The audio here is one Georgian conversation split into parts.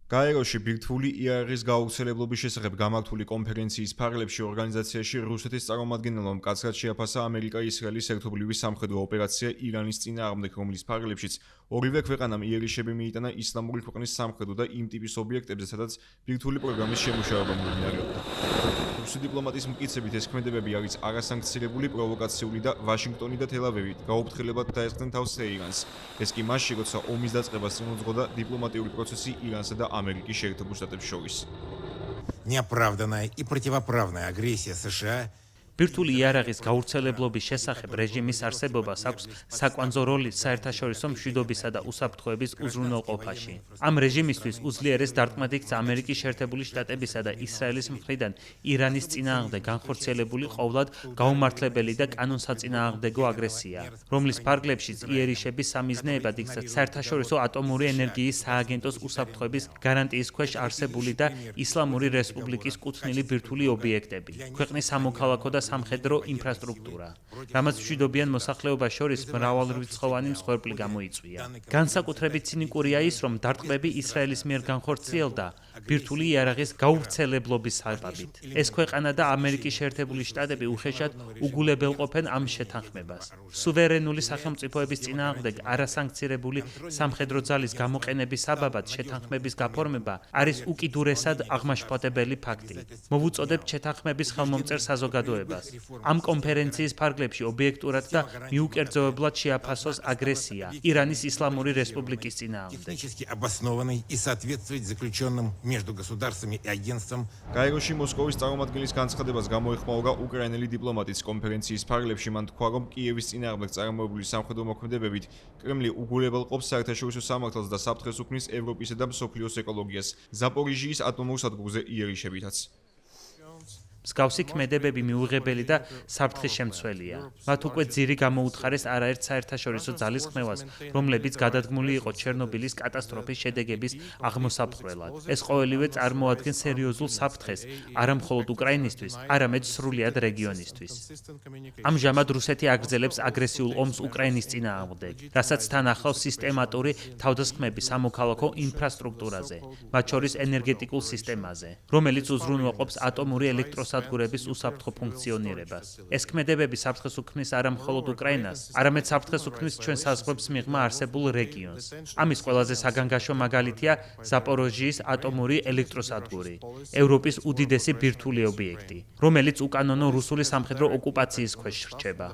გაეროში ბირთვული იარაღის გაავრცელებლობის შესახებ გამართული კონფერენციის ფარგლებში ორგანიზაციაში რუსეთის წარმომადგენელმა მკაცრად შეაფასა ამერიკა-ისრაელის ერთობლივი სამხედრო ოპერაცია ირანის წინააღმდეგ, რომლის ფარგლებშიც ორივე ქვეყანამ იერიშები მიიტანა ისლამური ქვეყნის სამხედრო და იმ ტიპის ობიექტებზე, სადაც ბირთვული პროგრამის შემუშავება მიმდინარეობდა. რუსი დიპლომატის მტკიცებით ეს ქმედებები არის არასანქცირებული, პროვოკაციული და ვაშინგტონი და თელ-ავივი გაუფრთხილებად დაესხნენ თავს Teherans. ეს კი მასში, როცა ომის დაწყებას წინ უძღოდა დიპლომატიური პროცესი ირანსა და ამერიკის შეერთებულ შტატებს შორის. Неоправданная и противоправная агрессия США ბირთვული იარაღის გავრცელებლობის შესახებ რეჟიმის არსებობას აქვს საკვანძო როლი საერთაშორისო მშვიდობისა და უსაფრთხოების უზრუნველყოფაში. ამ რეჟიმისთვის უძლიერეს დარტყმად იქცა ამერიკის შეერთებული შტატებისა და ისრაელის მხრიდან ირანის წინააღმდეგ განხორციელებული ყოვლად გაუმართლებელი და კანონსაწინააღმდეგო აგრესია, რომლის ფარგლებშიც იერიშების სამიზნეებად იქცა საერთაშორისო ატომური ენერგიის სააგენტოს უსაფრთხოების გარანტიის ქვეშ არსებული და ისლამური რესპუბლიკის კუთვნილი ბირთვული ობიექტები, ქვეყნის სამოქალაქო და სამხედრო ინფრასტრუქტურა, რამაც მშვიდობიან მოსახლეობას შორის მრავალრიცხოვანი მსხვერპლი გამოიწვია. განსაკუთრებით ცინიკურია ის, რომ დარტყმები ისრაელის მიერ განხორციელდა ბირთვული იარაღის გავრცელებლობის საბაბით. ეს ქვეყანა და ამერიკის შეერთებული შტატები უხეშად უგულებელყოფენ ამ შეთანხმებას. სუვერენული სახელმწიფოების წინააღმდეგ არასანქცირებული სამხედრო ძალის გამოყენების საბაბად შეთანხმების გაფორმება არის უკიდურესად აღმაშფოთებელი ფაქტი. მოვუწოდებთ შეთანხმების ხელმომწერ საზოგადოებას. ამ კონფერენციის ფარგლებში ობიექტურად და მიუკერძოებლად შეაფასოს აგრესია ირანის ისლამური რესპუბლიკის წინააღმდეგ. გაეროში მოსკოვის წარმომადგენლის განცხადებას გამოეხმაურა უკრაინელი დიპლომატის კონფერენციის ფარგლებში. მან თქვა, რომ კიევის წინააღმდეგ წარმოებული სამხედრო მოქმედებებით კრემლი უგულებელყოფს საერთაშორისო სამართალს და საფრთხეს უქმნის ევროპისა და მსოფლიოს ეკოლოგიას ზაპორიჟიის ატომურ სადგურზე იერიშებითაც. მსგავსი ქმედებები მიუღებელი და საფრთხის შემცველია. მათ უკვე ძირი გამოუთხარეს არაერთ საერთაშორისო ძალის ხმევას, რომლებიც გადადგმული იყო ჩერნობილის კატასტროფის შედეგების აღმოსაფხრელად. ეს ყოველივე წარმოადგენს სერიოზულ საფრთხეს არა მხოლოდ უკრაინისთვის, არამედ სრულიად რეგიონისთვის. ამჟამად რუსეთი აგრძელებს აგრესიულ ომს უკრაინის წინააღმდეგ, რასაც თან ახლავს სისტემატური თავდასხმები სამოქალაქო ინფრასტრუქტურაზე, მათ შორის ენერგეტიკულ სისტემაზე, რომელიც უზრუნველყოფს ატომური ელექტროსადგურების უსაფრთხო ფუნქციონირებას. ეს ქმედებები საფრთხეს უქმნის არა მხოლოდ უკრაინას, არამედ საფრთხეს უქმნის ჩვენ საზღვრებს მიღმა არსებულ რეგიონს. ამის ყველაზე საგანგაშო მაგალითია ზაპოროჟიის ატომური ელექტროსადგური, ევროპის უდიდესი ბირთვული ობიექტი, რომელიც უკანონო რუსული სამხედრო ოკუპაციის ქვეშ რჩება.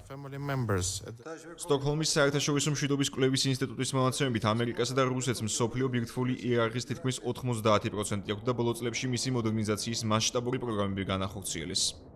სტოკჰოლმის საერთაშორისო მშვიდობის კვლევის ინსტიტუტის მონაცემებით ამერიკასა და რუსეთს მსოფლიო ბირთვული იარაღის თითქმის 90% აქვს და ბოლო წლებში მისი მოდერნიზაციის მასშტაბური პროგრამები განახორციელეს.